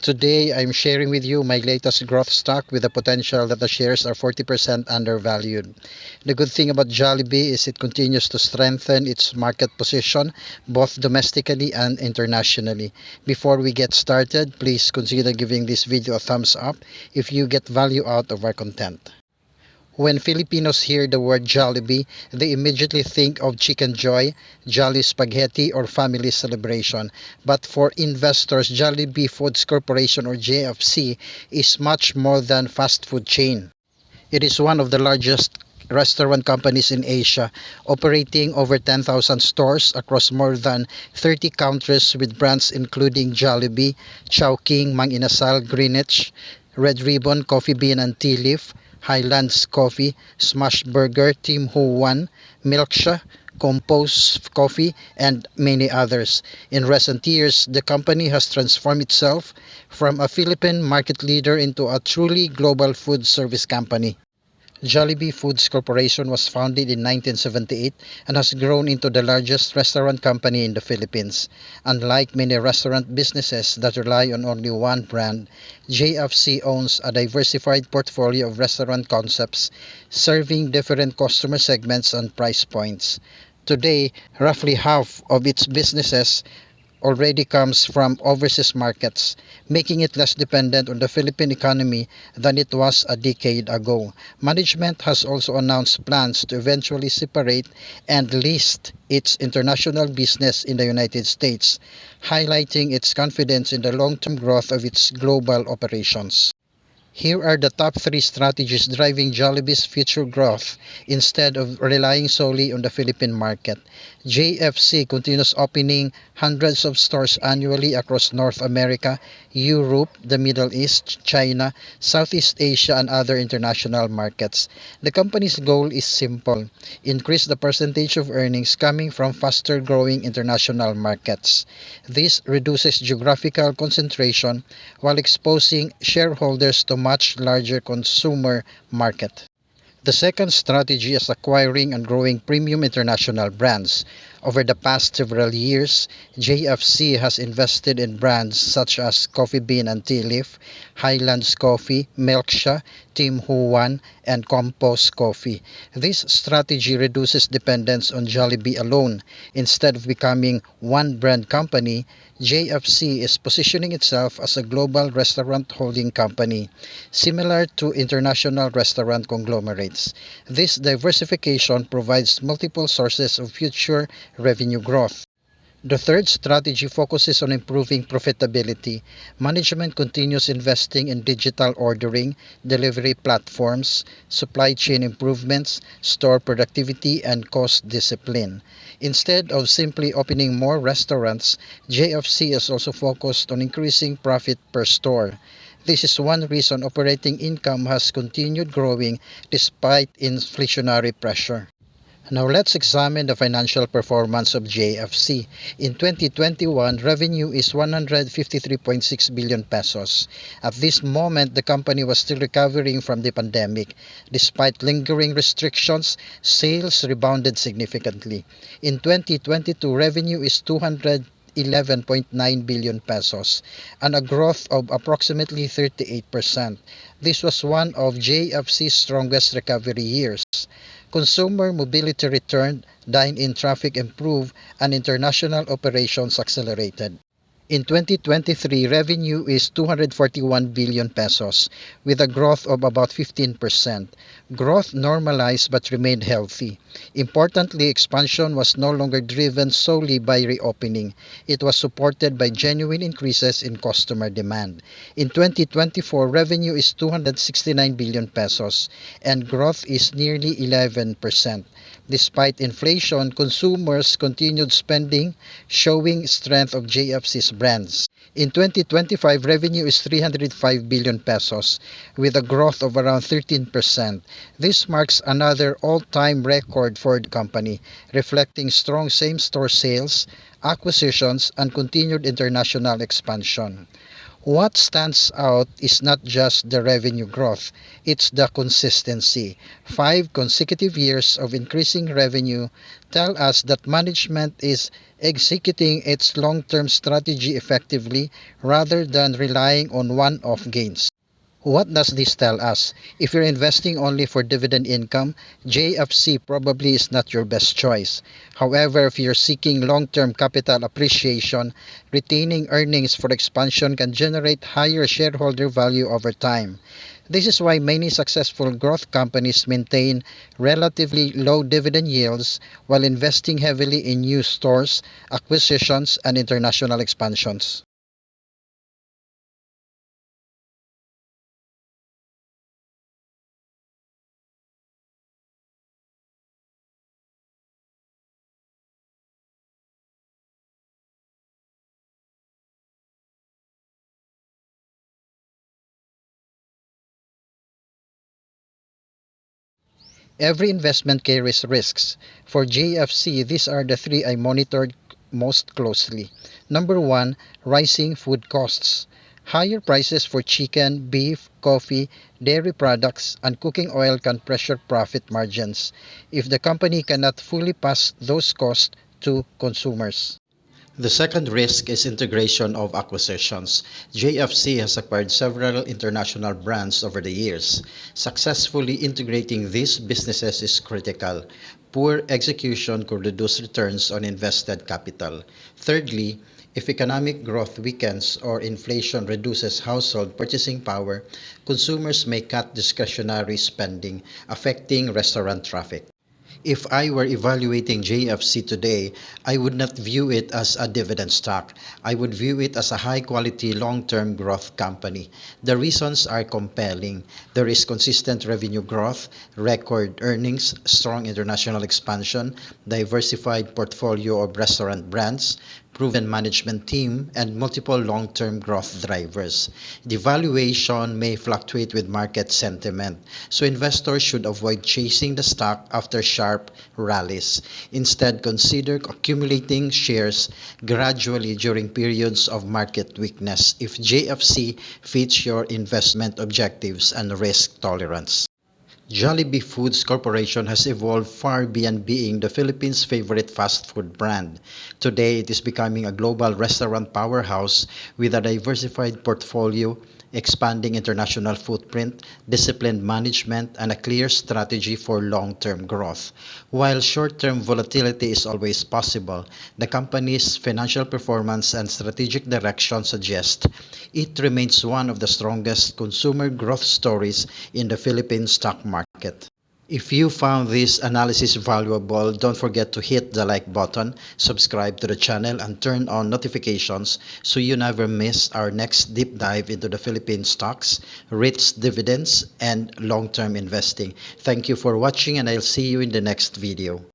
Today, I'm sharing with you my latest growth stock with the potential that the shares are 40% undervalued. The good thing about Jollibee is it continues to strengthen its market position both domestically and internationally. Before we get started, please consider giving this video a thumbs up if you get value out of our content. When Filipinos hear the word Jollibee, they immediately think of Chicken Joy, Jolly Spaghetti, or family celebration. But for investors, Jollibee Foods Corporation or JFC is much more than fast food chain. It is one of the largest restaurant companies in Asia, operating over 10,000 stores across more than 30 countries with brands including Jollibee, Chowking, Mang Inasal, Greenwich, Red Ribbon, Coffee Bean and Tea Leaf, Highlands Coffee, Smash Burger, Tim Ho Wan, Milksha, Compose Coffee, and many others. In recent years, the company has transformed itself from a Philippine market leader into a truly global food service company. Jollibee Foods Corporation was founded in 1978 and has grown into the largest restaurant company in the Philippines. Unlike many restaurant businesses that rely on only one brand, JFC owns a diversified portfolio of restaurant concepts serving different customer segments and price points. Today, roughly half of its businesses already comes from overseas markets, making it less dependent on the Philippine economy than it was a decade ago. Management has also announced plans to eventually separate and list its international business in the United States, highlighting its confidence in the long-term growth of its global operations. Here are the top 3 strategies driving Jollibee's future growth instead of relying solely on the Philippine market. JFC continues opening hundreds of stores annually across North America, Europe, the Middle East, China, Southeast Asia, and other international markets. The company's goal is simple: increase the percentage of earnings coming from faster growing international markets. This reduces geographical concentration while exposing shareholders to much larger consumer market. The second strategy is acquiring and growing premium international brands. Over the past several years, JFC has invested in brands such as Coffee Bean and Tea Leaf, Highlands Coffee, Milksha, Tim Ho Wan, and Compose Coffee. This strategy reduces dependence on Jollibee alone. Instead of becoming one brand company, JFC is positioning itself as a global restaurant holding company, similar to international restaurant conglomerates. This diversification provides multiple sources of future revenue growth. The third strategy focuses on improving profitability. Management continues investing in digital ordering, delivery platforms, supply chain improvements, store productivity, and cost discipline. Instead of simply opening more restaurants, JFC is also focused on increasing profit per store. This is one reason operating income has continued growing despite inflationary pressure. Now let's examine the financial performance of JFC. In 2021, revenue is 153.6 billion pesos. At this moment, the company was still recovering from the pandemic. Despite lingering restrictions, sales rebounded significantly. In 2022, revenue is 211.9 billion pesos and a growth of approximately 38%. This was one of JFC's strongest recovery years. Consumer mobility returned, dine-in traffic improved, and international operations accelerated. In 2023, revenue is 241 billion pesos with a growth of about 15%. Growth normalized but remained healthy. Importantly, expansion was no longer driven solely by reopening. It was supported by genuine increases in customer demand. In 2024, revenue is 269 billion pesos and growth is nearly 11%. Despite inflation, consumers continued spending, showing strength of JFC's brands. In 2025, revenue is 305 billion pesos with a growth of around 13%. This marks another all-time record for the company, reflecting strong same-store sales, acquisitions, and continued international expansion. What stands out is not just the revenue growth, it's the consistency. 5 consecutive years of increasing revenue tell us that management is executing its long-term strategy effectively rather than relying on one-off gains. What does this tell us? If you're investing only for dividend income, JFC probably is not your best choice. However, if you're seeking long-term capital appreciation, retaining earnings for expansion can generate higher shareholder value over time. This is why many successful growth companies maintain relatively low dividend yields while investing heavily in new stores, acquisitions, and international expansions. Every investment carries risks. For JFC, these are the three I monitored most closely. Number one, rising food costs. Higher prices for chicken, beef, coffee, dairy products, and cooking oil can pressure profit margins if the company cannot fully pass those costs to consumers. The second risk is integration of acquisitions. JFC has acquired several international brands over the years. Successfully integrating these businesses is critical. Poor execution could reduce returns on invested capital. Thirdly, if economic growth weakens or inflation reduces household purchasing power, consumers may cut discretionary spending, affecting restaurant traffic. If I were evaluating JFC today, I would not view it as a dividend stock. I would view it as a high quality long term growth company. The reasons are compelling. There is consistent revenue growth, record earnings, strong international expansion, diversified portfolio of restaurant brands, proven management team, and multiple long-term growth drivers. The valuation may fluctuate with market sentiment, so investors should avoid chasing the stock after sharp rallies. Instead, consider accumulating shares gradually during periods of market weakness if JFC fits your investment objectives and risk tolerance. Jollibee Foods Corporation has evolved far beyond being the Philippines' favorite fast food brand. Today, it is becoming a global restaurant powerhouse with a diversified portfolio, expanding international footprint, disciplined management, and a clear strategy for long-term growth. While short-term volatility is always possible, the company's financial performance and strategic direction suggest it remains one of the strongest consumer growth stories in the Philippine stock market. If you found this analysis valuable, don't forget to hit the like button, subscribe to the channel, and turn on notifications so you never miss our next deep dive into the Philippine stocks, REITs, dividends, and long-term investing. Thank you for watching, and I'll see you in the next video.